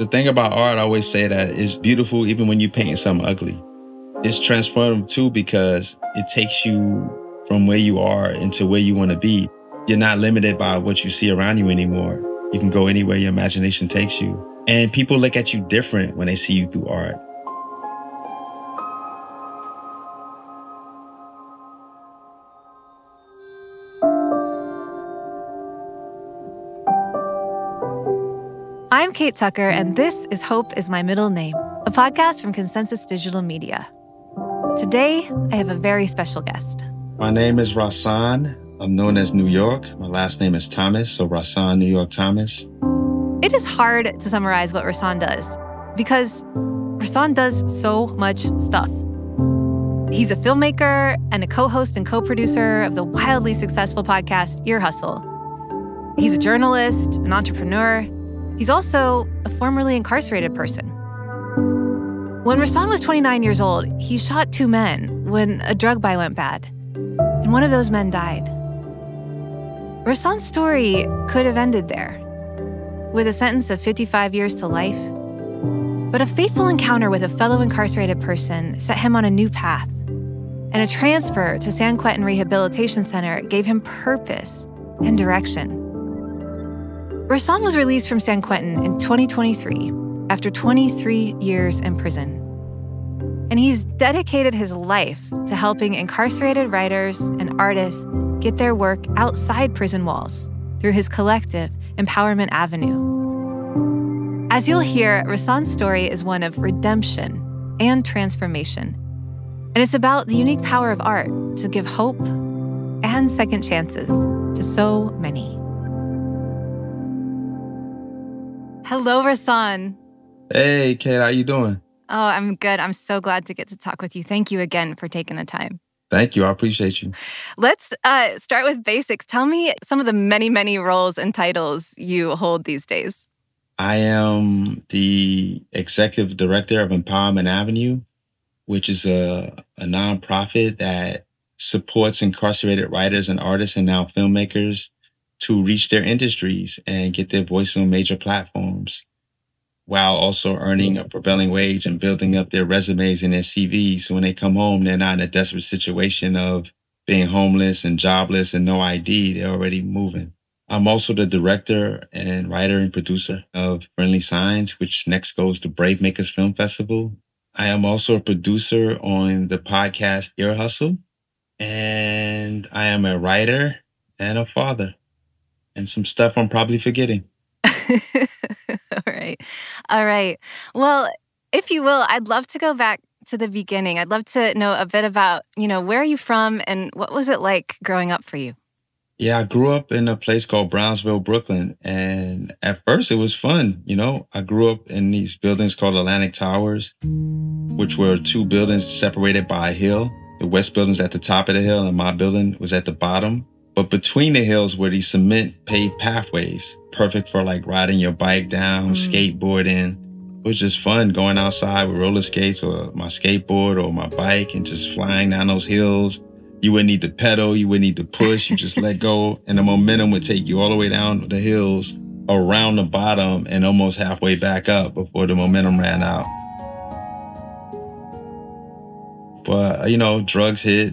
The thing about art, I always say that it's beautiful even when you're painting something ugly. It's transformative too because it takes you from where you are into where you want to be. You're not limited by what you see around you anymore. You can go anywhere your imagination takes you. And people look at you different when they see you through art. I'm Kate Tucker, and this is Hope is My Middle Name, a podcast from Consensus Digital Media. Today, I have a very special guest. My name is Rahsaan. I'm known as New York. My last name is Thomas, so Rahsaan New York Thomas. It is hard to summarize what Rahsaan does because Rahsaan does so much stuff. He's a filmmaker and a co-host and co-producer of the wildly successful podcast Ear Hustle. He's a journalist, an entrepreneur. He's also a formerly incarcerated person. When Rahsaan was 29 years old, he shot 2 men when a drug buy went bad, and one of those men died. Rahsaan's story could have ended there, with a sentence of 55 years to life. But a fateful encounter with a fellow incarcerated person set him on a new path, and a transfer to San Quentin Rehabilitation Center gave him purpose and direction. Rahsaan was released from San Quentin in 2023 after 23 years in prison. And he's dedicated his life to helping incarcerated writers and artists get their work outside prison walls through his collective Empowerment Avenue. As you'll hear, Rahsaan's story is one of redemption and transformation. And it's about the unique power of art to give hope and second chances to so many. Hello, Rahsaan. Hey, Kate, how you doing? Oh, I'm good. I'm so glad to get to talk with you. Thank you again for taking the time. Thank you. I appreciate you. Let's start with basics. Tell me some of the many, many roles and titles you hold these days. I am the executive director of Empowerment Avenue, which is a nonprofit that supports incarcerated writers and artists and now filmmakers to reach their industries and get their voice on major platforms while also earning a prevailing wage and building up their resumes and their CVs. So when they come home, they're not in a desperate situation of being homeless and jobless and no ID. They're already moving. I'm also the director and writer and producer of Friendly Signs, which next goes to Brave Makers Film Festival. I am also a producer on the podcast Ear Hustle. And I am a writer and a father. And some stuff I'm probably forgetting. All right. Well, if you will, I'd love to go back to the beginning. I'd love to know a bit about, where are you from and what was it like growing up for you? Yeah, I grew up in a place called Brownsville, Brooklyn. And at first it was fun. I grew up in these buildings called Atlantic Towers, which were 2 buildings separated by a hill. The West building's at the top of the hill and my building was at the bottom. But between the hills were these cement paved pathways, perfect for like riding your bike down, skateboarding. It was just fun going outside with roller skates or my skateboard or my bike and just flying down those hills. You wouldn't need to pedal, you wouldn't need to push, you just let go. And the momentum would take you all the way down the hills, around the bottom and almost halfway back up before the momentum ran out. But, drugs hit.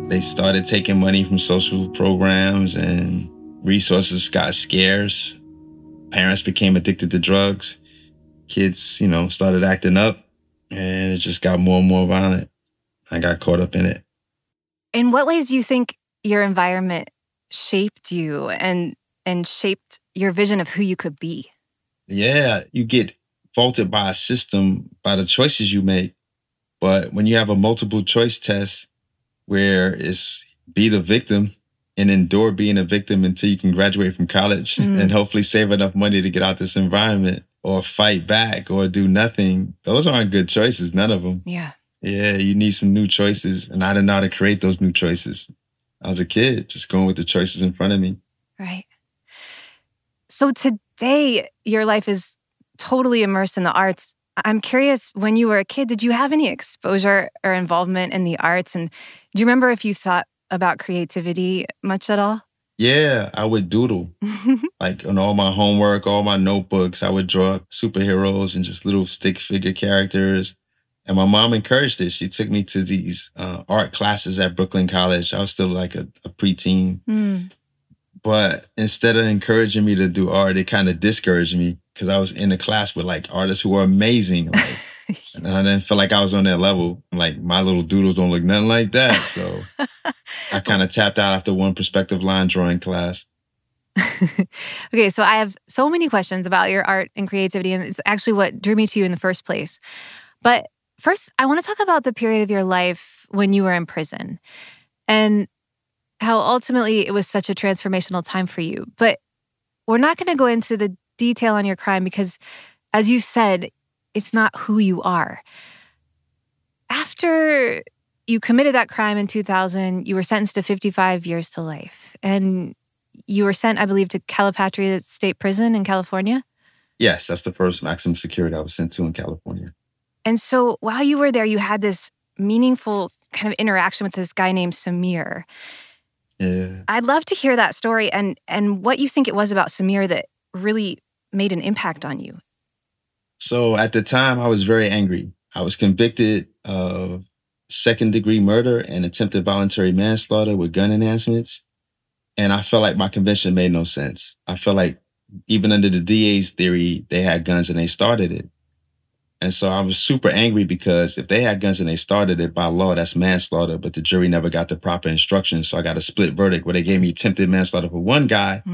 They started taking money from social programs and resources got scarce. Parents became addicted to drugs. Kids, started acting up and it just got more and more violent. I got caught up in it. In what ways do you think your environment shaped you and shaped your vision of who you could be? Yeah, you get faulted by a system, by the choices you make. But when you have a multiple choice test, where it's be the victim and endure being a victim until you can graduate from college and hopefully save enough money to get out this environment or fight back or do nothing. Those aren't good choices, none of them. Yeah, you need some new choices. And I didn't know how to create those new choices. I was a kid, just going with the choices in front of me. Right. So today, your life is totally immersed in the arts. I'm curious, when you were a kid, did you have any exposure or involvement in the arts? And do you remember if you thought about creativity much at all? Yeah, I would doodle. Like on all my homework, all my notebooks, I would draw superheroes and just little stick figure characters. And my mom encouraged it. She took me to these art classes at Brooklyn College. I was still like a preteen. Mm. But instead of encouraging me to do art, it kind of discouraged me because I was in the class with like artists who were amazing. Like, and I didn't feel like I was on their level. Like my little doodles don't look nothing like that. So I kind of tapped out after one perspective line drawing class. Okay, so I have so many questions about your art and creativity, and it's actually what drew me to you in the first place. But first, I want to talk about the period of your life when you were in prison and how ultimately it was such a transformational time for you. But we're not going to go into the detail on your crime because, as you said, it's not who you are. After you committed that crime in 2000, you were sentenced to 55 years to life. And you were sent, I believe, to Calipatria State Prison in California? Yes, that's the first maximum security I was sent to in California. And so while you were there, you had this meaningful kind of interaction with this guy named Samir. Yeah. I'd love to hear that story and what you think it was about Samir that really made an impact on you. So at the time, I was very angry. I was convicted of second-degree murder and attempted voluntary manslaughter with gun enhancements. And I felt like my conviction made no sense. I felt like even under the DA's theory, they had guns and they started it. And so I was super angry because if they had guns and they started it, by law, that's manslaughter, but the jury never got the proper instructions. So I got a split verdict where they gave me attempted manslaughter for one guy.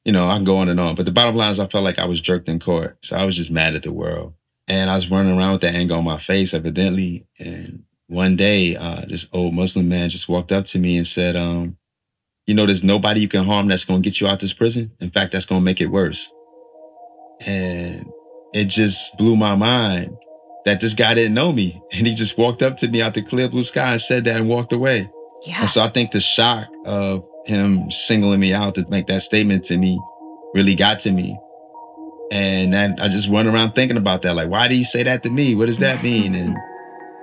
You know, I can go on and on. But the bottom line is I felt like I was jerked in court. So I was just mad at the world. And I was running around with that anger on my face, evidently. And one day, this old Muslim man just walked up to me and said, you know, there's nobody you can harm that's going to get you out this prison. In fact, that's going to make it worse. And it just blew my mind that this guy didn't know me. And he just walked up to me out the clear blue sky and said that and walked away. Yeah. And so I think the shock of him singling me out to make that statement to me really got to me. And then I just went around thinking about that. Like, why did he say that to me? What does that mean? And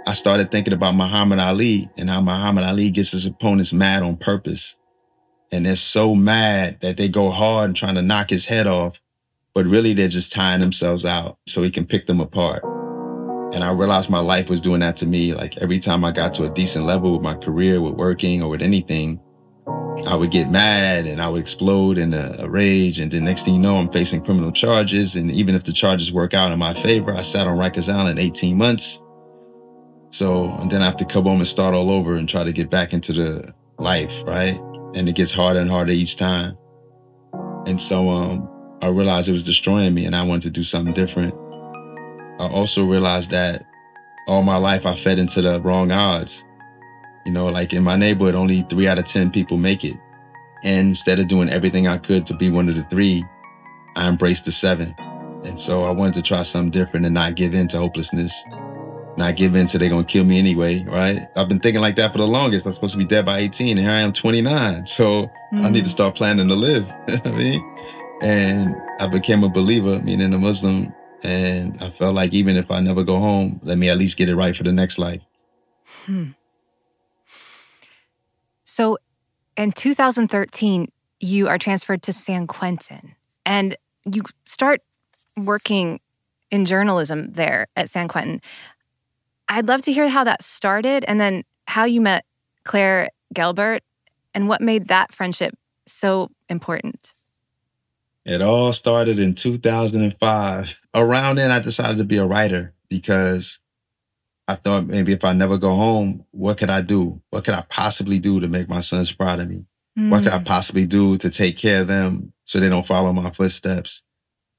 I started thinking about Muhammad Ali and how Muhammad Ali gets his opponents mad on purpose. And they're so mad that they go hard and trying to knock his head off, but really they're just tying themselves out so he can pick them apart. And I realized my life was doing that to me. Like every time I got to a decent level with my career, with working or with anything, I would get mad and I would explode in a rage. And then next thing you know, I'm facing criminal charges. And even if the charges work out in my favor, I sat on Rikers Island 18 months. So, and then I have to come home and start all over and try to get back into the life, right? And it gets harder and harder each time. And so I realized it was destroying me and I wanted to do something different. I also realized that all my life I fed into the wrong odds. You know, like in my neighborhood, only 3 out of 10 people make it. And instead of doing everything I could to be one of the 3, I embraced the 7. And so I wanted to try something different and not give in to hopelessness. Not give in to they're going to kill me anyway, right? I've been thinking like that for the longest. I'm supposed to be dead by 18 and here I am 29. So I need to start planning to live. I mean, and I became a believer, meaning a Muslim. And I felt like even if I never go home, let me at least get it right for the next life. So in 2013, you are transferred to San Quentin and you start working in journalism there at San Quentin. I'd love to hear how that started and then how you met Claire Gelbart and what made that friendship so important. It all started in 2005. Around then, I decided to be a writer because I thought maybe if I never go home, what could I do? What could I possibly do to make my sons proud of me? What could I possibly do to take care of them so they don't follow my footsteps?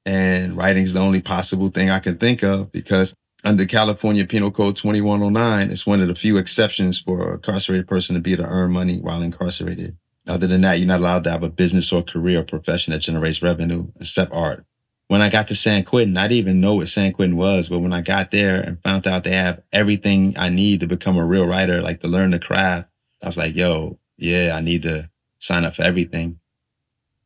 And writing's the only possible thing I can think of because under California Penal Code 2109, it's one of the few exceptions for a incarcerated person to be able to earn money while incarcerated. Other than that, you're not allowed to have a business or career or profession that generates revenue, except art. When I got to San Quentin, I didn't even know what San Quentin was, but when I got there and found out they have everything I need to become a real writer, like to learn the craft, I was like, yo, yeah, I need to sign up for everything.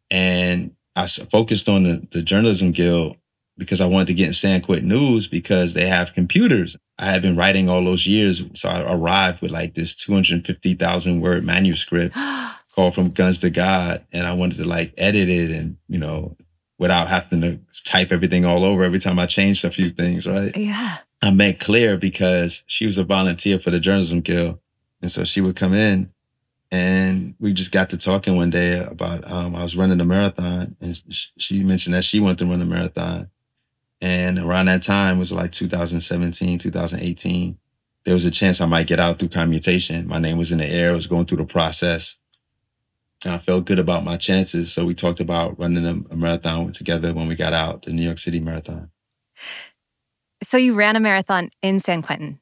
And I focused on the Journalism Guild because I wanted to get in San Quentin News because they have computers. I had been writing all those years, so I arrived with like this 250,000 word manuscript. called From Guns to God. And I wanted to like edit it and, without having to type everything all over every time I changed a few things, right? Yeah. I met Claire because she was a volunteer for the Journalism Guild. And so she would come in and we just got to talking one day about, I was running a marathon and she mentioned that she wanted to run a marathon. And around that time, it was like 2017, 2018, there was a chance I might get out through commutation. My name was in the air, I was going through the process. And I felt good about my chances. So we talked about running a marathon together when we got out, the New York City Marathon. So you ran a marathon in San Quentin?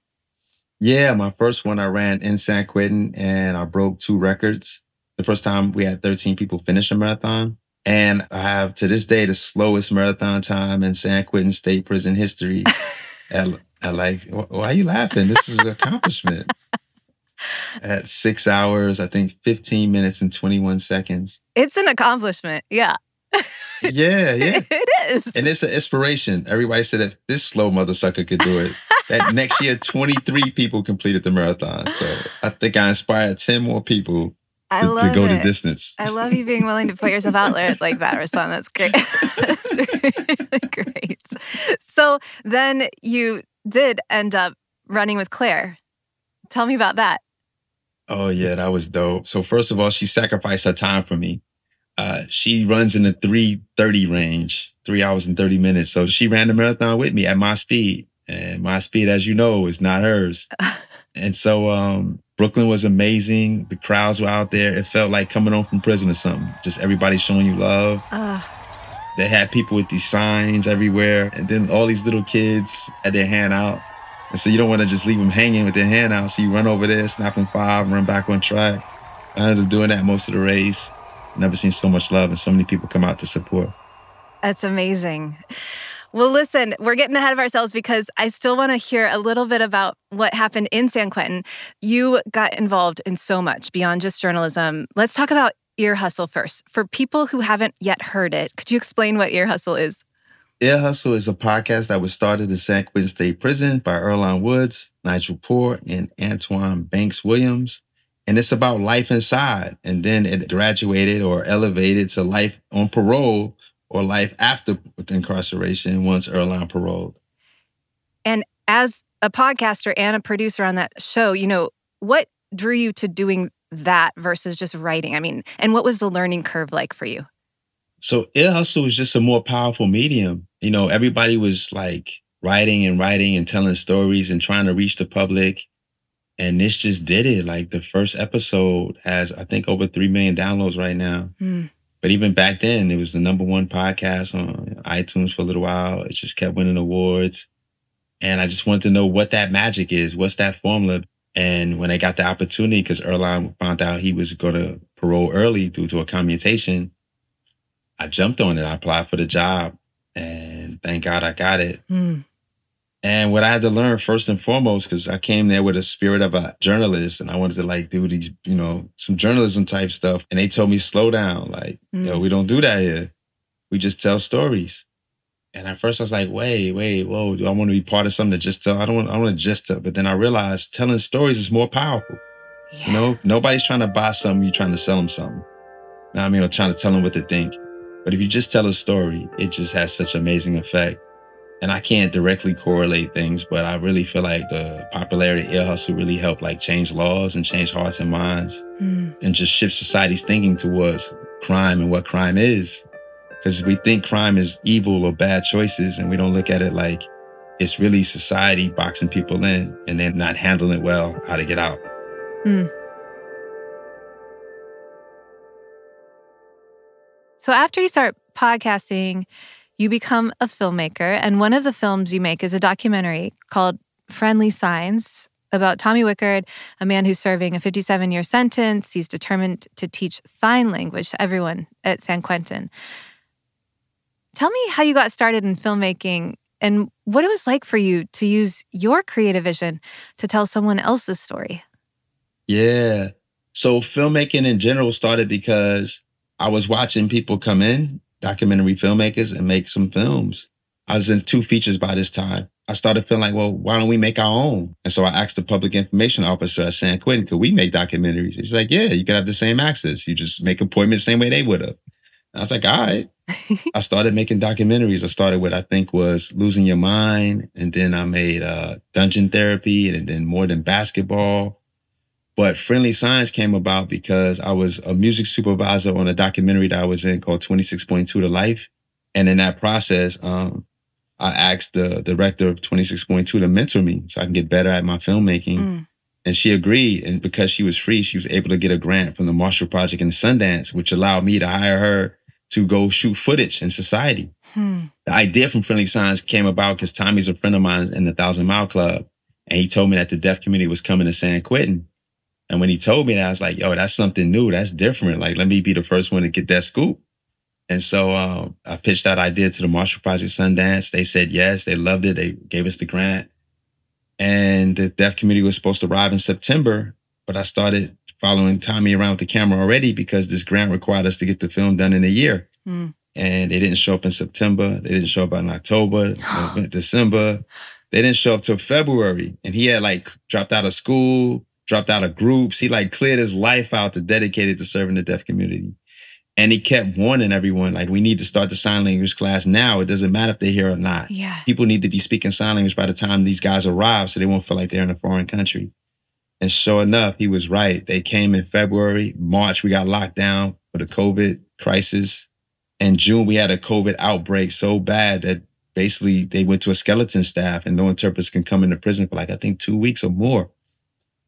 Yeah, my first one I ran in San Quentin and I broke 2 records. The first time we had 13 people finish a marathon. And I have, to this day, the slowest marathon time in San Quentin State Prison history. Why are you laughing? This is an accomplishment. At 6 hours, I think 15 minutes and 21 seconds. It's an accomplishment, yeah. Yeah. It is. And it's an inspiration. Everybody said if this slow mother sucker could do it, that next year, 23 people completed the marathon. So I think I inspired 10 more people to go the distance. I love you being willing to put yourself out there like that, Rahsaan. That's great. That's really great. So then you did end up running with Claire. Tell me about that. Oh, yeah, that was dope. So first of all, she sacrificed her time for me. She runs in the 3:30 range, 3 hours and 30 minutes. So she ran the marathon with me at my speed. And my speed, as you know, is not hers. And so Brooklyn was amazing. The crowds were out there. It felt like coming home from prison or something. Just everybody showing you love. They had people with these signs everywhere. And then all these little kids had their hand out. And so you don't want to just leave them hanging with their hand out. So you run over there, snap them 5, run back on track. I ended up doing that most of the race. Never seen so much love and so many people come out to support. That's amazing. Well, listen, we're getting ahead of ourselves because I still want to hear a little bit about what happened in San Quentin. You got involved in so much beyond just journalism. Let's talk about Ear Hustle first. For people who haven't yet heard it, could you explain what Ear Hustle is? Ear Hustle is a podcast that was started in San Quentin State Prison by Earlonne Woods, Nigel Poor, and Antoine Banks Williams. And it's about life inside. And then it graduated or elevated to life on parole or life after incarceration once Earlonne paroled. And as a podcaster and a producer on that show, what drew you to doing that versus just writing? I mean, and what was the learning curve like for you? So Ear Hustle was just a more powerful medium. Everybody was like writing and telling stories and trying to reach the public. And this just did it. Like the first episode has, I think, over 3 million downloads right now. But even back then, it was the #1 podcast on iTunes for a little while. It just kept winning awards. And I just wanted to know what that magic is. What's that formula? And when I got the opportunity, because Earlonne found out he was going to parole early due to a commutation, I jumped on it. I applied for the job. And thank God I got it. And what I had to learn first and foremost, because I came there with a spirit of a journalist and I wanted to do these, some journalism type stuff. And they told me, slow down. We don't do that here. We just tell stories. And at first I was like, wait, whoa, do I want to be part of something to just tell? I don't want to just tell. But then I realized telling stories is more powerful. Yeah. Nobody's trying to buy something. You're trying to sell them something. Or trying to tell them what to think. But if you just tell a story, it just has such amazing effect. And I can't directly correlate things, but I really feel like the popularity of Ear Hustle really helped change laws and change hearts and minds and just shift society's thinking towards crime and what crime is. Because we think crime is evil or bad choices and we don't look at it like it's really society boxing people in and then not handling it well, how to get out. So after you start podcasting, you become a filmmaker, and one of the films you make is a documentary called Friendly Signs about Tommy Wickard, a man who's serving a 57-year sentence. He's determined to teach sign language to everyone at San Quentin. Tell me how you got started in filmmaking and what it was like for you to use your creative vision to tell someone else's story. Yeah. So filmmaking in general started because I was watching people come in, documentary filmmakers, and make some films. I was in 2 features by this time. I started feeling like, well, why don't we make our own? And so I asked the public information officer at San Quentin, could we make documentaries? He's like, yeah, you can have the same access. You just make appointments the same way they would have. I was like, all right. I started making documentaries. I started with, I think, was Losing Your Mind. And then I made Dungeon Therapy and then More Than Basketball. But Friendly Signs came about because I was a music supervisor on a documentary that I was in called 26.2 to Life. And in that process, I asked the director of 26.2 to mentor me so I can get better at my filmmaking. And she agreed. And because she was free, she was able to get a grant from the Marshall Project in Sundance, which allowed me to hire her to go shoot footage in society. The idea from Friendly Signs came about because Tommy's a friend of mine in the Thousand Mile Club. And he told me that the deaf community was coming to San Quentin. And when he told me that, I was like, yo, that's something new. That's different. Like, let me be the first one to get that scoop. And so I pitched that idea to the Marshall Project Sundance. They said yes. They loved it. They gave us the grant. And the deaf community was supposed to arrive in September. But I started following Tommy around with the camera already because this grant required us to get the film done in a year. And they didn't show up in September. They didn't show up in October, December. They didn't show up till February. And he had like dropped out of school, dropped out of groups. He like cleared his life out to dedicate it to serving the deaf community. And he kept warning everyone, like, we need to start the sign language class now. It doesn't matter if they're here or not. Yeah. People need to be speaking sign language by the time these guys arrive so they won't feel like they're in a foreign country. And sure enough, he was right. They came in February. March, we got locked down for the COVID crisis. In June, we had a COVID outbreak so bad that basically they went to a skeleton staff and no interpreters can come into prison for like, I think 2 weeks or more.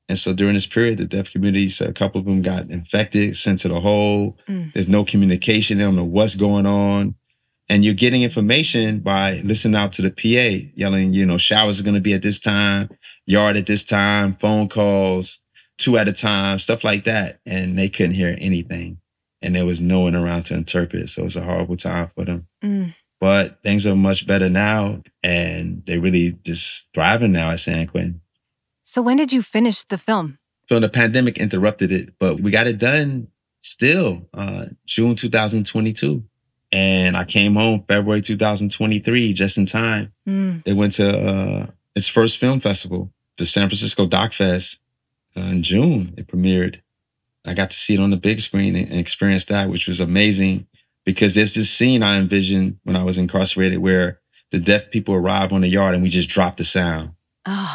And so during this period, the deaf community, so a couple of them got infected, sent to the hole. There's no communication. They don't know what's going on. And you're getting information by listening out to the PA, yelling, you know, showers are going to be at this time, yard at this time, phone calls, 2 at a time, stuff like that. And they couldn't hear anything. And there was no one around to interpret. So it was a horrible time for them. But things are much better now. And they're really just thriving now at San Quentin. So when did you finish the film? So the pandemic interrupted it, but we got it done still, June 2022. And I came home February 2023, just in time. It went to its first film festival, the San Francisco Doc Fest, in June. It premiered. I got to see it on the big screen and experience that, which was amazing because there's this scene I envisioned when I was incarcerated where the deaf people arrive on the yard and we just drop the sound.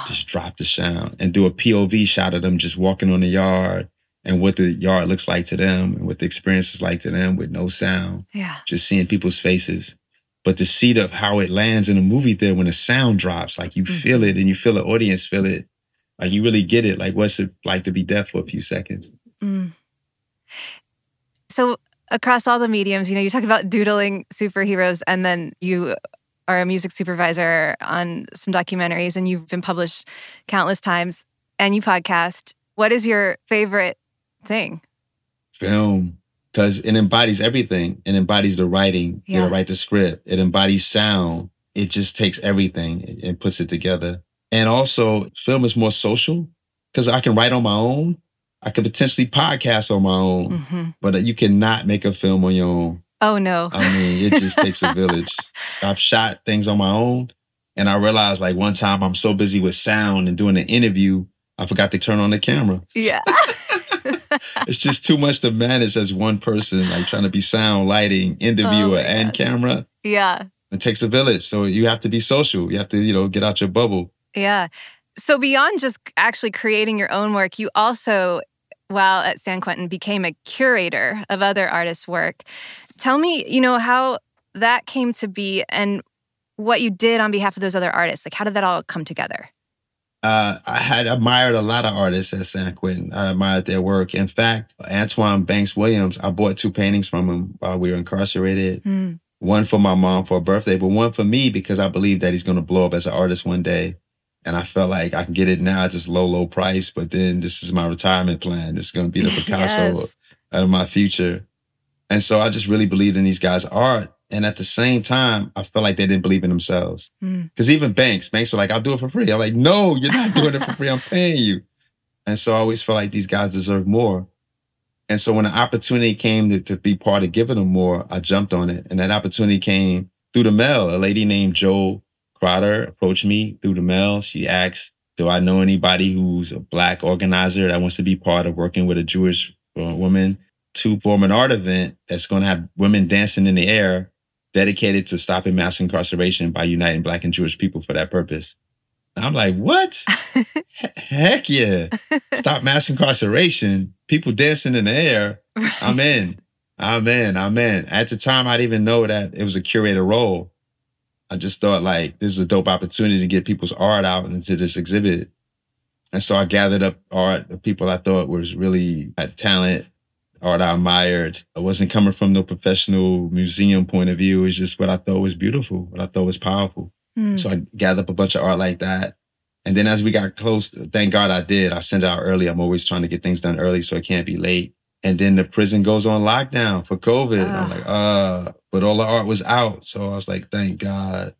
Just drop the sound and do a POV shot of them just walking on the yard and what the yard looks like to them and what the experience is like to them with no sound. Yeah. Just seeing people's faces. But the seat of how it lands in a movie theater when the sound drops, like you feel it and you feel the audience feel it. Like you really get it. Like what's it like to be deaf for a few seconds? So across all the mediums, you know, you talk about doodling superheroes and then you are a music supervisor on some documentaries and you've been published countless times and you podcast. What is your favorite thing? Film. Because it embodies everything. It embodies the writing. You gotta write the script. It embodies sound. It just takes everything and puts it together. And also, film is more social because I can write on my own. I could potentially podcast on my own, but you cannot make a film on your own. Oh, no. I mean, it just takes a village. I've shot things on my own, and I realized, like, one time I'm so busy with sound and doing an interview, I forgot to turn on the camera. Yeah. It's just too much to manage as one person, like trying to be sound, lighting, interviewer, and camera. Yeah. It takes a village, so you have to be social. You have to, you know, get out your bubble. Yeah. So beyond just actually creating your own work, you also, while at San Quentin, became a curator of other artists' work. Tell me, you know, how that came to be and what you did on behalf of those other artists. Like, how did that all come together? I had admired a lot of artists at San Quentin. I admired their work. In fact, Antoine Banks Williams, I bought 2 paintings from him while we were incarcerated. One for my mom for her birthday, but one for me because I believe that he's going to blow up as an artist one day. And I felt like I can get it now at this low, low price, but then this is my retirement plan. This is going to be the Picasso out of my future. And so I just really believed in these guys' art. And at the same time, I felt like they didn't believe in themselves. Because even Banks were like, I'll do it for free. I'm like, no, you're not doing it for free. I'm paying you. And so I always felt like these guys deserve more. And so when the opportunity came to be part of giving them more, I jumped on it. And that opportunity came through the mail. A lady named Jo Crowder approached me through the mail. She asked, do I know anybody who's a Black organizer that wants to be part of working with a Jewish woman to form an art event that's going to have women dancing in the air dedicated to stopping mass incarceration by uniting Black and Jewish people for that purpose. And I'm like, what? Heck yeah. Stop mass incarceration. People dancing in the air. Right. I'm in. At the time, I didn't even know that it was a curator role. I just thought like, this is a dope opportunity to get people's art out into this exhibit. And so I gathered up art of people I thought was really had talent, art I admired. I wasn't coming from no professional museum point of view. It was just what I thought was beautiful, what I thought was powerful. So I gathered up a bunch of art like that. And then as we got close, thank God I did. I sent it out early. I'm always trying to get things done early so it can't be late. And then the prison goes on lockdown for COVID. I'm like, but all the art was out. So I was like, thank God.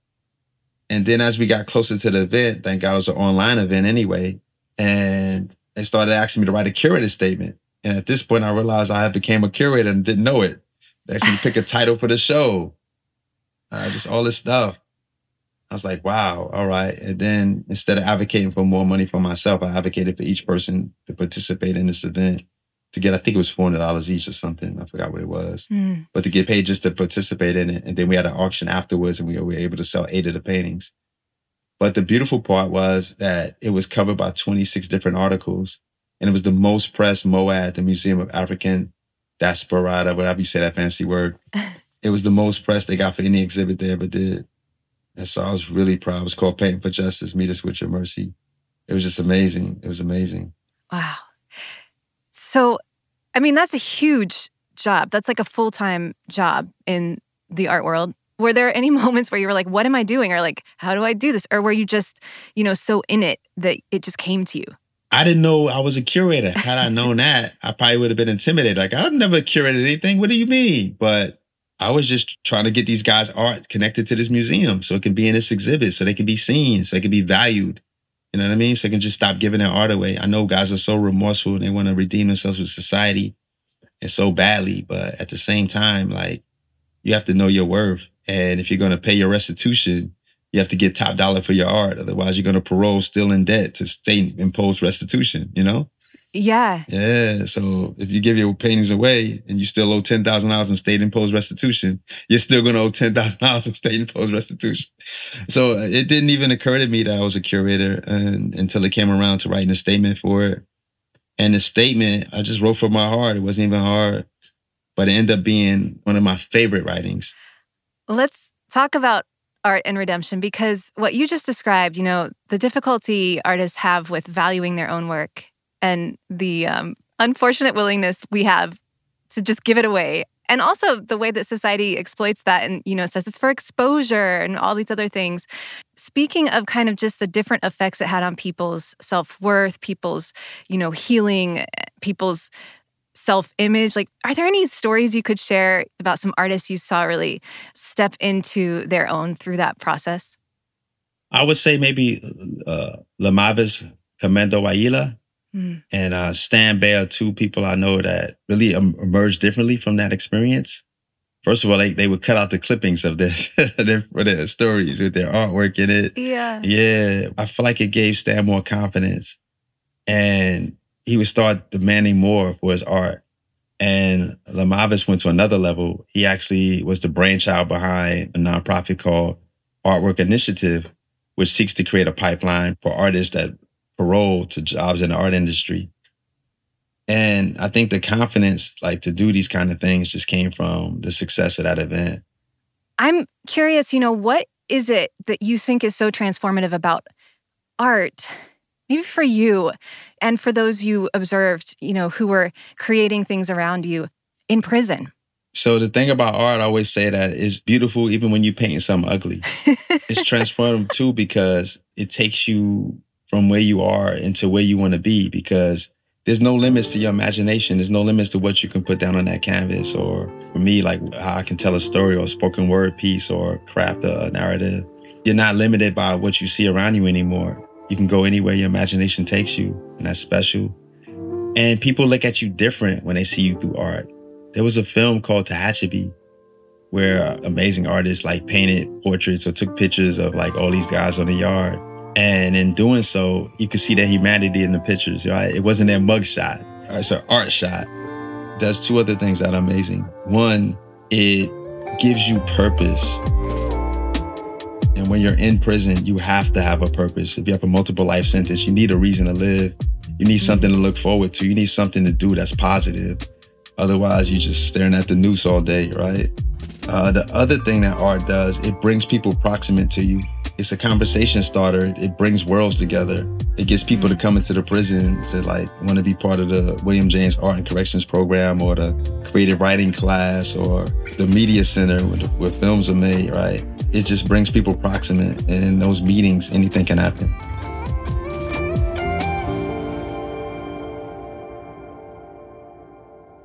And then as we got closer to the event, thank God it was an online event anyway. And they started asking me to write a curator statement. And at this point, I realized I had became a curator and didn't know it. They asked me to pick a title for the show. Just all this stuff. I was like, wow, all right. And then instead of advocating for more money for myself, I advocated for each person to participate in this event to get, I think it was $400 each or something. I forgot what it was. But to get paid just to participate in it. And then we had an auction afterwards and we were able to sell 8 of the paintings. But the beautiful part was that it was covered by 26 different articles. And it was the most pressed MOAD, the Museum of African Diaspora, whatever you say that fancy word. It was the most press they got for any exhibit they ever did. And so I was really proud. It was called Painting for Justice, Meet Us With Your Mercy. It was just amazing. It was amazing. Wow. So, I mean, that's a huge job. That's like a full-time job in the art world. Were there any moments where you were like, what am I doing? Or like, how do I do this? Or were you just, so in it that it just came to you? I didn't know I was a curator. Had I known that, I probably would have been intimidated. Like, I've never curated anything. What do you mean? But I was just trying to get these guys' art connected to this museum so it can be in this exhibit, so they can be seen, so they can be valued. You know what I mean? So they can just stop giving their art away. I know guys are so remorseful and they want to redeem themselves with society and so badly. But at the same time, like, you have to know your worth. And if you're going to pay your restitution, you have to get top dollar for your art. Otherwise, you're going to parole still in debt to state imposed restitution, Yeah. Yeah. So if you give your paintings away and you still owe $10,000 in state imposed restitution, you're still going to owe $10,000 in state imposed restitution. So it didn't even occur to me that I was a curator until it came around to writing a statement for it. And the statement, I just wrote from my heart. It wasn't even hard, but it ended up being one of my favorite writings. Let's talk about art and redemption, because what you just described, the difficulty artists have with valuing their own work and the unfortunate willingness we have to just give it away. And also the way that society exploits that and, says it's for exposure and all these other things. Speaking of kind of just the different effects it had on people's self-worth, people's, healing, people's self-image, like, are there any stories you could share about some artists you saw really step into their own through that process? I would say maybe Lamavis Camendo Waila and Stan Bear, 2 people I know that really emerged differently from that experience. First of all, they would cut out the clippings of their stories with their artwork in it. Yeah. Yeah. I feel like it gave Stan more confidence. And he would start demanding more for his art. And Lamavis went to another level. He actually was the brainchild behind a nonprofit called Artwork Initiative, which seeks to create a pipeline for artists that parole to jobs in the art industry. And I think the confidence, like, to do these kind of things just came from the success of that event. I'm curious, what is it that you think is so transformative about art, maybe for you and for those you observed, who were creating things around you in prison? So the thing about art, I always say that it's beautiful even when you're painting something ugly. It's transformative too because it takes you from where you are into where you want to be, because there's no limits to your imagination. There's no limits to what you can put down on that canvas, or for me, like how I can tell a story or a spoken word piece or craft a narrative. You're not limited by what you see around you anymore. You can go anywhere your imagination takes you, and that's special. And people look at you different when they see you through art. There was a film called Tehachapi, where amazing artists like painted portraits or took pictures of like all these guys on the yard. And in doing so, you could see the humanity in the pictures, right? It wasn't their mug shot. It's an art shot. Does two other things that are amazing. One, it gives you purpose. And when you're in prison, you have to have a purpose. If you have a multiple life sentence, you need a reason to live. You need something to look forward to. You need something to do that's positive. Otherwise, you're just staring at the noose all day, right? The other thing that art does, it brings people proximate to you. It's a conversation starter. It brings worlds together. It gets people to come into the prison to like want to be part of the William James Art and Corrections program or the creative writing class or the media center where films are made, right? It just brings people proximate. And in those meetings, anything can happen.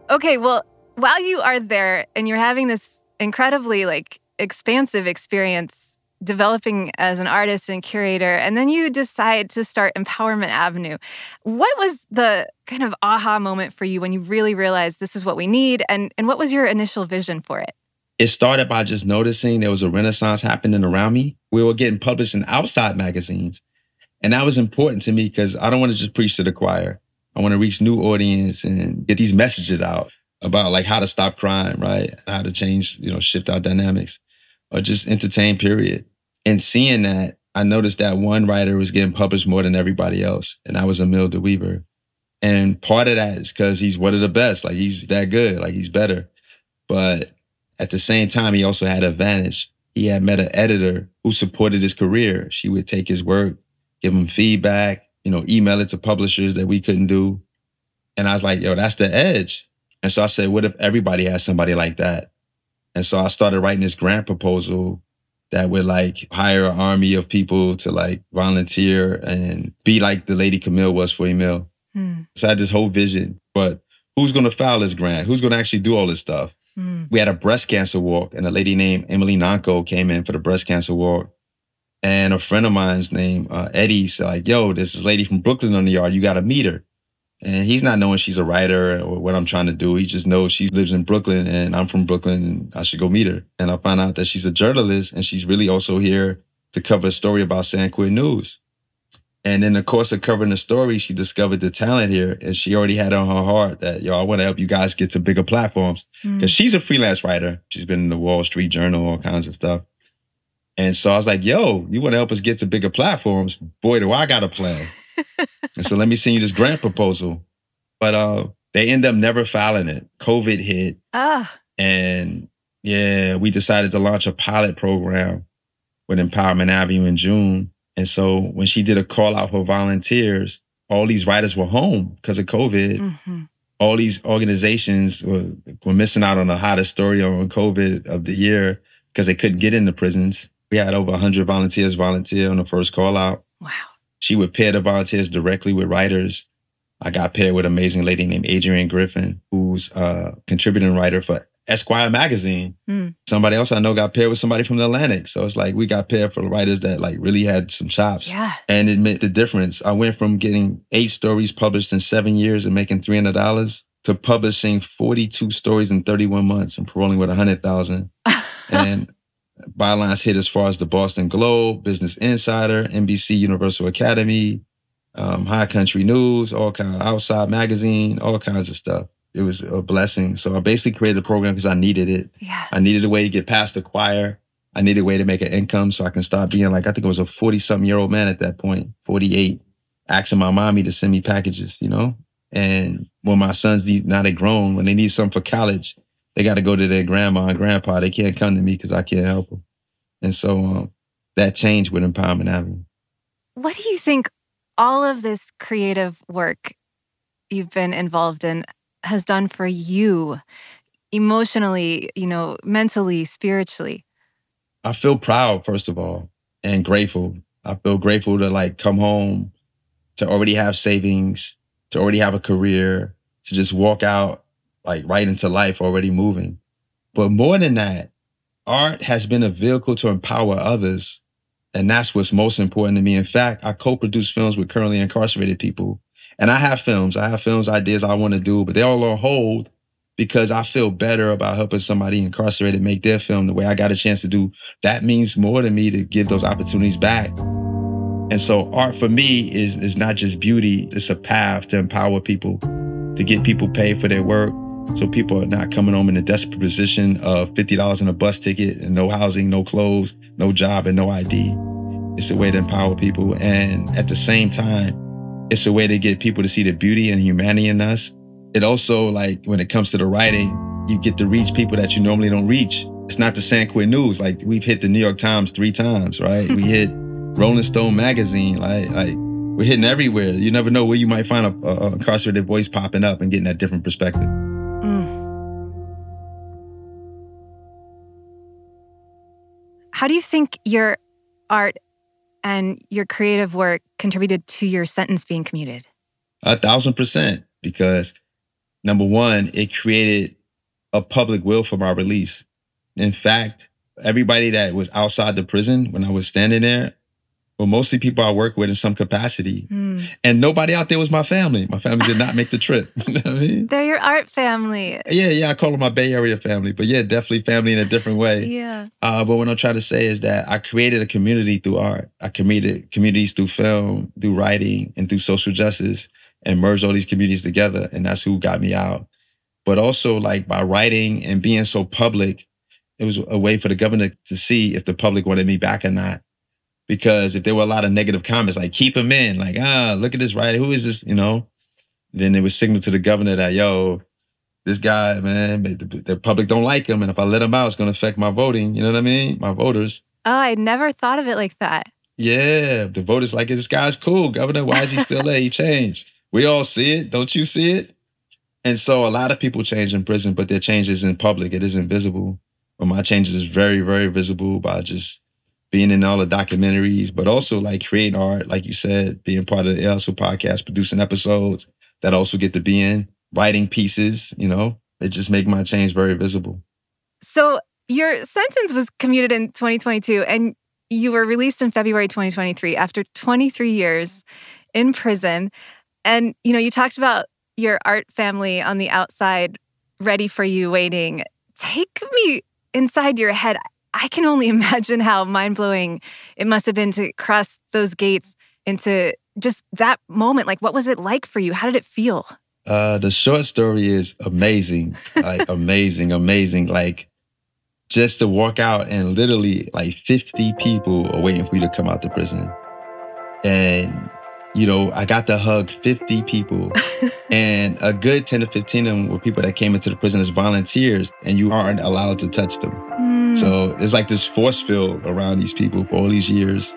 Okay, well, while you are there and you're having this incredibly like expansive experience developing as an artist and curator, and then you decide to start Empowerment Avenue. What was the kind of aha moment for you when you really realized this is what we need? And what was your initial vision for it? It started by just noticing there was a renaissance happening around me. We were getting published in outside magazines. And that was important to me because I don't want to just preach to the choir. I want to reach new audience and get these messages out about like how to stop crime, right? How to change, shift our dynamics or just entertain, period. And seeing that, I noticed that one writer was getting published more than everybody else. And that was Emile de Weaver. And part of that is because he's one of the best. Like he's that good, like he's better. But at the same time, he also had an advantage. He had met an editor who supported his career. She would take his work, give him feedback, email it to publishers that we couldn't do. And I was like, yo, that's the edge. And so I said, what if everybody has somebody like that? And so I started writing this grant proposal that would like hire an army of people to like volunteer and be like the lady Camille was for Emile. So I had this whole vision, but who's going to file this grant? Who's going to actually do all this stuff? We had a breast cancer walk and a lady named Emily Nanko came in for the breast cancer walk. And a friend of mine's named Eddie said like, yo, there's this lady from Brooklyn on the yard. You got to meet her. And he's not knowing she's a writer or what I'm trying to do. He just knows she lives in Brooklyn and I'm from Brooklyn and I should go meet her. And I found out that she's a journalist and she's really also here to cover a story about San Quentin News. And in the course of covering the story, she discovered the talent here and she already had on her heart that, I want to help you guys get to bigger platforms. Because she's a freelance writer. She's been in the Wall Street Journal, all kinds of stuff. And so I was like, yo, you want to help us get to bigger platforms? Boy, do I got a plan. And so let me send you this grant proposal. But they end up never filing it. COVID hit. And we decided to launch a pilot program with Empowerment Avenue in June. And so when she did a call out for volunteers, all these writers were home because of COVID. All these organizations were missing out on the hottest story on COVID of the year because they couldn't get into prisons. We had over 100 volunteers volunteer on the first call out. Wow. She would pair the volunteers directly with writers. I got paired with an amazing lady named Adrienne Griffin, who's a contributing writer for Esquire magazine. Somebody else I know got paired with somebody from the Atlantic. So it's like we got paired for the writers that like really had some chops. Yeah. And it made the difference. I went from getting 8 stories published in 7 years and making $300 to publishing 42 stories in 31 months and paroling with 100,000. And bylines hit as far as the Boston Globe, Business Insider, NBC Universal Academy, High Country News, all kinds of Outside Magazine, all kinds of stuff. It was a blessing. So I basically created a program because I needed it. Yeah. I needed a way to get past the choir. I needed a way to make an income so I can start being like, I think I was a 40-something-year-old man at that point, 48, asking my mommy to send me packages, And when my sons now they're grown, when they need something for college, they got to go to their grandma and grandpa. They can't come to me because I can't help them. And so that changed with Empowerment Avenue. What do you think all of this creative work you've been involved in has done for you emotionally, mentally, spiritually? I feel proud, first of all, and grateful. I feel grateful to like come home, to already have savings, to already have a career, to just walk out like right into life already moving. But more than that, art has been a vehicle to empower others. And that's what's most important to me. In fact, I co-produce films with currently incarcerated people. And I have films, ideas I want to do, but they're all on hold because I feel better about helping somebody incarcerated make their film the way I got a chance to do. That means more to me to give those opportunities back. And so art for me is not just beauty, it's a path to empower people, to get people paid for their work. So people are not coming home in a desperate position of $50 in a bus ticket and no housing, no clothes, no job, and no ID. It's a way to empower people. And at the same time, it's a way to get people to see the beauty and humanity in us. It also, like, when it comes to the writing, you get to reach people that you normally don't reach. It's not the San Quentin News. Like, we've hit the New York Times 3 times, right? We hit Rolling Stone magazine. Like we're hitting everywhere. You never know where you might find a incarcerated voice popping up and getting that different perspective. How do you think your art and your creative work contributed to your sentence being commuted? 1,000%, because number one, it created a public will for my release. In fact, everybody that was outside the prison when I was standing there were mostly people I work with in some capacity. And nobody out there was my family. My family did not make the trip. You know what I mean? They're your art family. Yeah, I call them my Bay Area family. But yeah, definitely family in a different way. Yeah. But what I'm trying to say is that I created a community through art. I created communities through film, through writing, and through social justice, and merged all these communities together. And that's who got me out. But also, like, by writing and being so public, it was a way for the governor to see if the public wanted me back or not. Because if there were a lot of negative comments, like, keep him in, like, look at this writer, who is this, you know? Then it was signal to the governor that, yo, this guy, man, the public don't like him. And if I let him out, it's going to affect my voting. You know what I mean? My voters. Oh, I never thought of it like that. Yeah, the voters like, this guy's cool, governor. Why is he still there? He changed. We all see it. Don't you see it? And so a lot of people change in prison, but their change is in public. It isn't visible. But my changes is very, very visible by just being in all the documentaries, but also, like, creating art, like you said, being part of the El Hustle podcast, producing episodes that also get to be in, writing pieces, you know, it just make my change very visible. So your sentence was commuted in 2022 and you were released in February 2023 after 23 years in prison. And, you know, you talked about your art family on the outside, ready for you, waiting. Take me inside your head. I can only imagine how mind-blowing it must have been to cross those gates into just that moment. Like, what was it like for you? How did it feel? The short story is amazing. Like, amazing. Like, just to walk out and literally, like, 50 people are waiting for you to come out the prison. And, you know, I got to hug 50 people. And a good 10 to 15 of them were people that came into the prison as volunteers, and you aren't allowed to touch them. So there's like this force field around these people for all these years.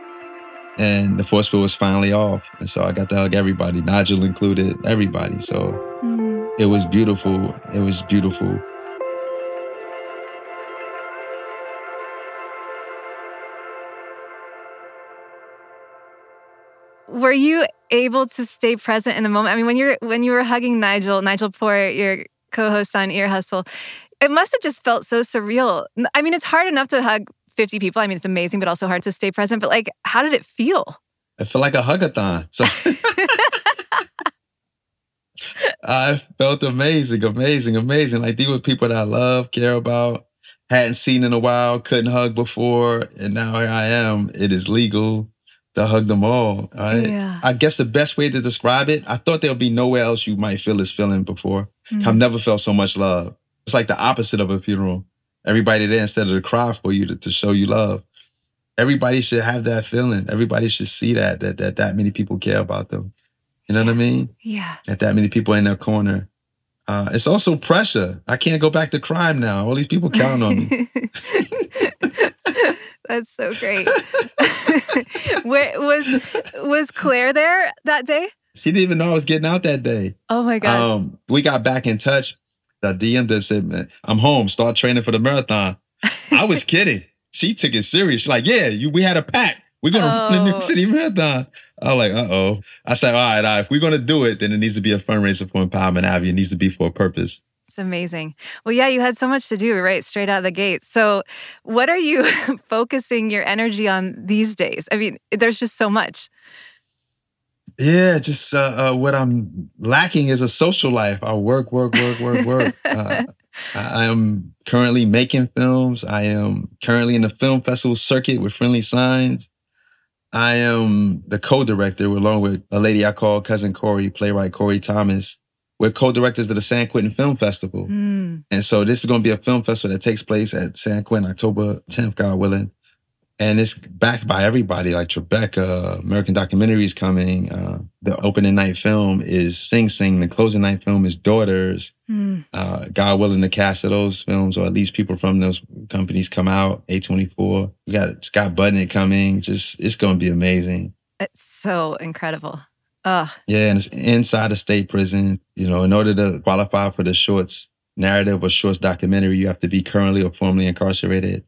And the force field was finally off. And so I got to hug everybody, Nigel included, everybody. So it was beautiful. It was beautiful. Were you able to stay present in the moment? I mean, when you were hugging Nigel Poor, your co-host on Ear Hustle, it must have just felt so surreal. I mean, it's hard enough to hug 50 people. I mean, it's amazing, but also hard to stay present. But, like, how did it feel? It felt like a hugathon. So I felt amazing. Like, these were people that I love, care about, hadn't seen in a while, couldn't hug before, and now here I am. It is legal to hug them all. Right? Yeah. I guess the best way to describe it, I thought there would be nowhere else you might feel this feeling before. I've never felt so much love. It's like the opposite of a funeral. Everybody there, instead of to cry for you, to show you love. Everybody should have that feeling. Everybody should see that many people care about them. You know what I mean? Yeah. That many people in their corner. It's also pressure. I can't go back to crime now. All these people count on me. That's so great. Was Claire there that day? She didn't even know I was getting out that day. Oh my gosh. We got back in touch. I DM'd her and said, man, I'm home. Start training for the marathon. I was kidding. She took it serious. She's like, yeah, we had a pact. We're going to run the New York City Marathon. I was like, uh-oh. I said, all right, if we're going to do it, then it needs to be a fundraiser for Empowerment Avenue. It needs to be for a purpose. It's amazing. Well, yeah, you had so much to do, right? Straight out of the gate. So what are you focusing your energy on these days? I mean, there's just so much. Yeah, just what I'm lacking is a social life. I work, work, work, work, work. I am currently making films. I am currently in the film festival circuit with Friendly Signs. I am the co-director along with a lady I call Cousin Corey, playwright Corey Thomas. We're co-directors of the San Quentin Film Festival. Mm. And so this is going to be a film festival that takes place at San Quentin, October 10th, God willing. And it's backed by everybody like Tribeca, American Documentary is coming. The opening night film is Sing Sing. The closing night film is Daughters. Mm. God willing, the cast of those films, or at least people from those companies come out. A24. We got Scott Budnick coming. Just, it's going to be amazing. It's so incredible. Ugh. Yeah, and it's inside a state prison. You know, in order to qualify for the shorts narrative or shorts documentary, you have to be currently or formerly incarcerated.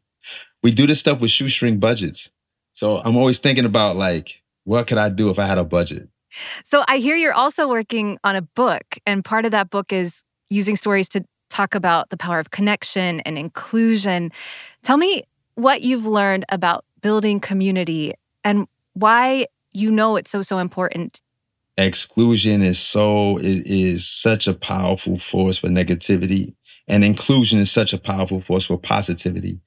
We do this stuff with shoestring budgets. So I'm always thinking about like, what could I do if I had a budget? So I hear you're also working on a book, and part of that book is using stories to talk about the power of connection and inclusion. Tell me what you've learned about building community and why you know it's so important. Exclusion is such a powerful force for negativity, and inclusion is such a powerful force for positivity.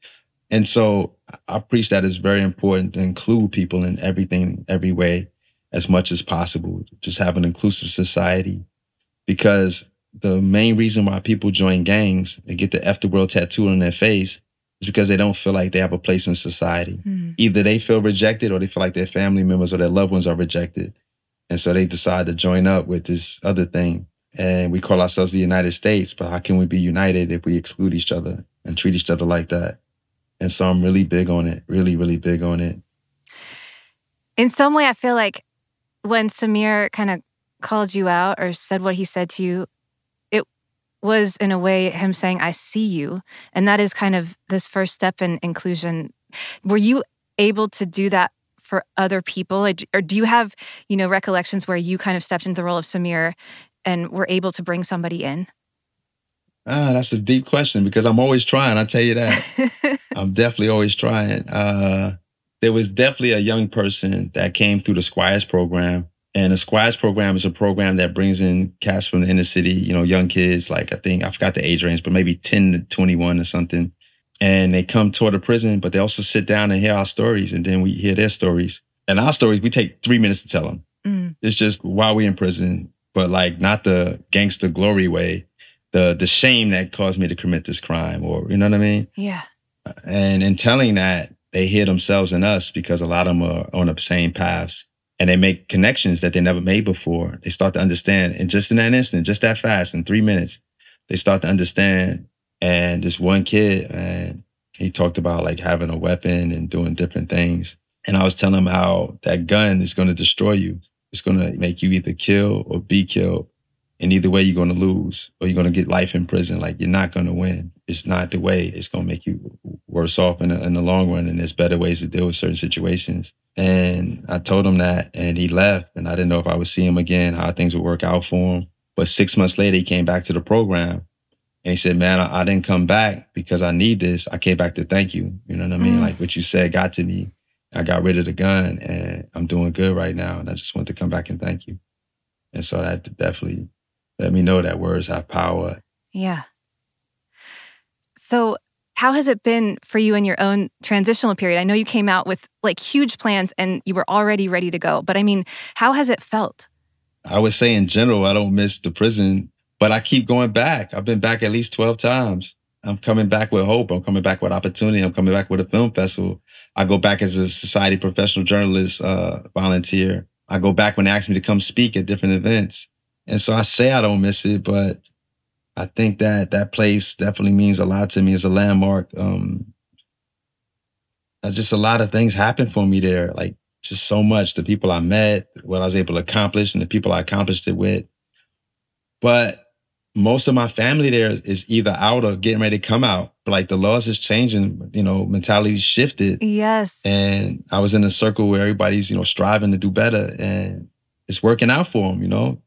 And so I preach that it's very important to include people in everything, every way, as much as possible. Just have an inclusive society. Because the main reason why people join gangs and get the F the world tattooed on their face is because they don't feel like they have a place in society. Mm. Either they feel rejected or they feel like their family members or their loved ones are rejected. And so they decide to join up with this other thing. And we call ourselves the United States, but how can we be united if we exclude each other and treat each other like that? And so I'm really big on it, really, really big on it. In some way, I feel like when Samir kind of called you out or said what he said to you, it was in a way him saying, I see you. And that is kind of this first step in inclusion. Were you able to do that for other people? Or do you have, recollections where you kind of stepped into the role of Samir and were able to bring somebody in? That's a deep question because I'm always trying. I tell you that. I'm definitely always trying. There was definitely a young person that came through the Squires program. And the Squires program is a program that brings in cats from the inner city, young kids, like I forgot the age range, but maybe 10 to 21 or something. And they come toward the prison, but they also sit down and hear our stories. And then we hear their stories. And our stories, we take 3 minutes to tell them. Mm. It's just while we're in prison, but like not the gangster glory way. The shame that caused me to commit this crime, or you know what I mean? Yeah. And in telling that, they hear themselves in us because a lot of them are on the same paths and they make connections that they never made before. They start to understand. And just in that instant, just that fast, in 3 minutes, they start to understand. And this one kid, and he talked about like having a weapon and doing different things. And I was telling him how that gun is going to destroy you. It's going to make you either kill or be killed. And either way, you're going to lose or you're going to get life in prison. Like, you're not going to win. It's not the way. It's going to make you worse off in the long run. And there's better ways to deal with certain situations. And I told him that, and he left. And I didn't know if I would see him again, how things would work out for him. But 6 months later, he came back to the program. And he said, man, I didn't come back because I need this. I came back to thank you. You know what I mean? Like what you said got to me. I got rid of the gun and I'm doing good right now. And I just wanted to come back and thank you. And so that definitely let me know that words have power. Yeah. So how has it been for you in your own transitional period? I know you came out with like huge plans and you were already ready to go. But I mean, how has it felt? I would say in general, I don't miss the prison, but I keep going back. I've been back at least 12 times. I'm coming back with hope. I'm coming back with opportunity. I'm coming back with a film festival. I go back as a society professional journalist, volunteer. I go back when they ask me to come speak at different events. And so I say I don't miss it, but I think that place definitely means a lot to me as a landmark. Just a lot of things happened for me there, like just so much. The people I met, what I was able to accomplish, and the people I accomplished it with. But most of my family there is either out or getting ready to come out. But like the laws is changing, mentality shifted. Yes. And I was in a circle where everybody's, striving to do better, and it's working out for them,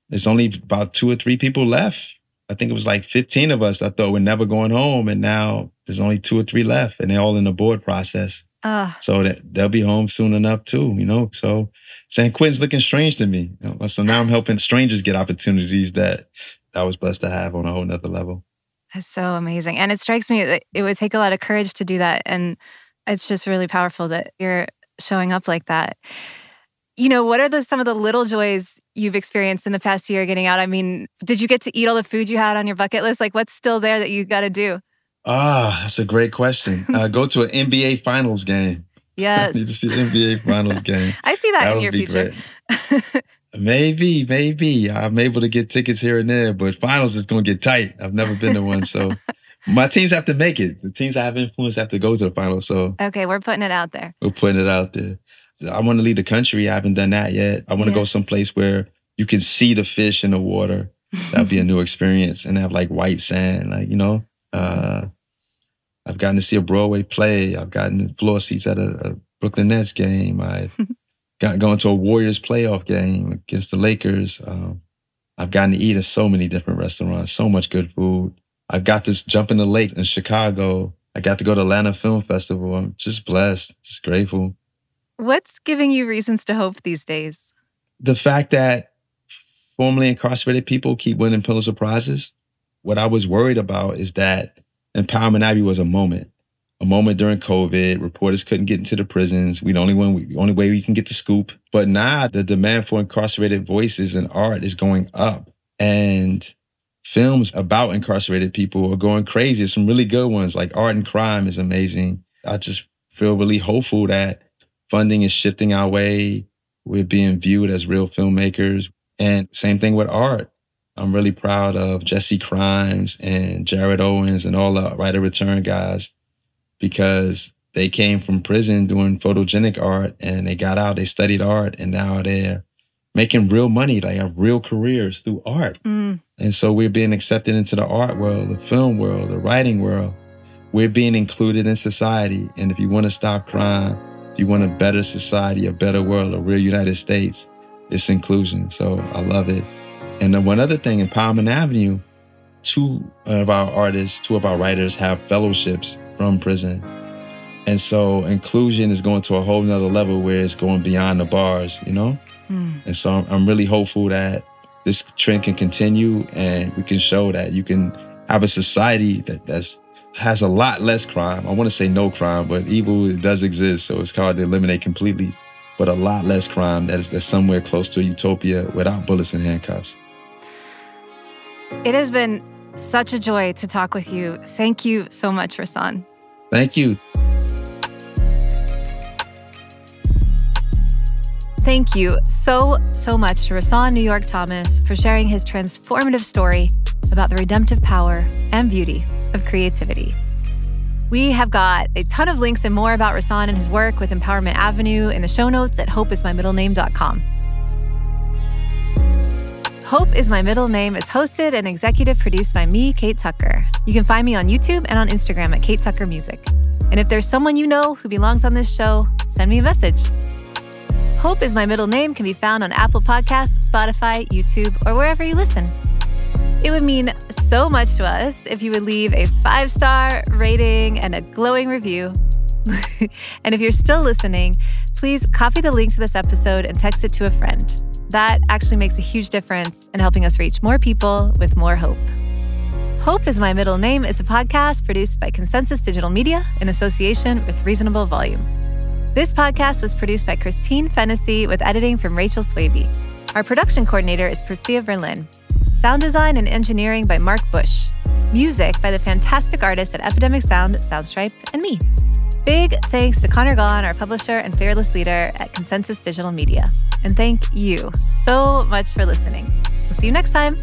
There's only about 2 or 3 people left. I think it was like 15 of us I thought we're never going home. And now there's only 2 or 3 left, and they're all in the board process. Uh, So that they'll be home soon enough too, So San Quentin's looking strange to me. So now I'm helping strangers get opportunities that I was blessed to have on a whole nother level. that's so amazing. And it strikes me that it would take a lot of courage to do that. And it's just really powerful that you're showing up like that. What are some of the little joys you've experienced in the past year getting out? I mean, did you get to eat all the food you had on your bucket list? Like, what's still there that you got to do? That's a great question. Go to an NBA Finals game. Yes. I need to see the NBA Finals game. I see that in your future. Maybe. I'm able to get tickets here and there, but finals is going to get tight. I've never been to one, so my teams have to make it. The teams I have influence have to go to the finals. So okay, we're putting it out there. We're putting it out there. I want to leave the country. I haven't done that yet. I want to go someplace where you can see the fish in the water. That'd be a new experience, and have like white sand, I've gotten to see a Broadway play. I've gotten floor seats at a Brooklyn Nets game. I've going to a Warriors playoff game against the Lakers. I've gotten to eat at so many different restaurants, so much good food. I've got to jump in the lake in Chicago. I got to go to Atlanta Film Festival. I'm just blessed, just grateful. What's giving you reasons to hope these days? The fact that formerly incarcerated people keep winning Pulitzer Prizes. What I was worried about is that Empowerment Avenue was a moment during COVID. Reporters couldn't get into the prisons. The only way we can get the scoop. But now the demand for incarcerated voices and art is going up. And films about incarcerated people are going crazy. There's some really good ones, like Art and Crime is amazing. I just feel really hopeful that funding is shifting our way. We're being viewed as real filmmakers. And same thing with art. I'm really proud of Jesse Crimes and Jared Owens and all the writer return guys, because they came from prison doing photogenic art and they got out, they studied art, and now they're making real money, they have real careers through art. And so we're being accepted into the art world, the film world, the writing world. We're being included in society. And if you want to stop crime, if you want a better society, a better world, a real United States, it's inclusion. So I love it. And then one other thing, Empowerment Avenue, two of our writers have fellowships from prison. And so inclusion is going to a whole nother level where it's going beyond the bars, And so I'm really hopeful that this trend can continue and we can show that you can have a society that has a lot less crime. I want to say no crime, but evil does exist, so it's hard to eliminate completely. But a lot less crime that's somewhere close to a utopia without bullets and handcuffs. It has been such a joy to talk with you. Thank you so much, Rahsaan. Thank you. Thank you so much to Rahsaan New York Thomas for sharing his transformative story about the redemptive power and beauty of creativity. We have got a ton of links and more about Rahsaan and his work with Empowerment Avenue in the show notes at hopeismymiddlename.com. Hope is My Middle Name is hosted and executive produced by me, Kate Tucker. You can find me on YouTube and on Instagram at Kate Tucker Music. And if there's someone you know who belongs on this show, send me a message. Hope is My Middle Name can be found on Apple Podcasts, Spotify, YouTube, or wherever you listen. It would mean so much to us if you would leave a 5-star rating and a glowing review. And if you're still listening, please copy the link to this episode and text it to a friend. That actually makes a huge difference in helping us reach more people with more hope. Hope is My Middle Name is a podcast produced by Consensus Digital Media in association with Reasonable Volume. This podcast was produced by Christine Fennessy with editing from Rachel Swaby. Our production coordinator is Priscilla Verlin. Sound design and engineering by Mark Bush. Music by the fantastic artists at Epidemic Sound, Soundstripe, and me. Big thanks to Connor Gaughan, our publisher and fearless leader at Consensus Digital Media. And thank you so much for listening. We'll see you next time.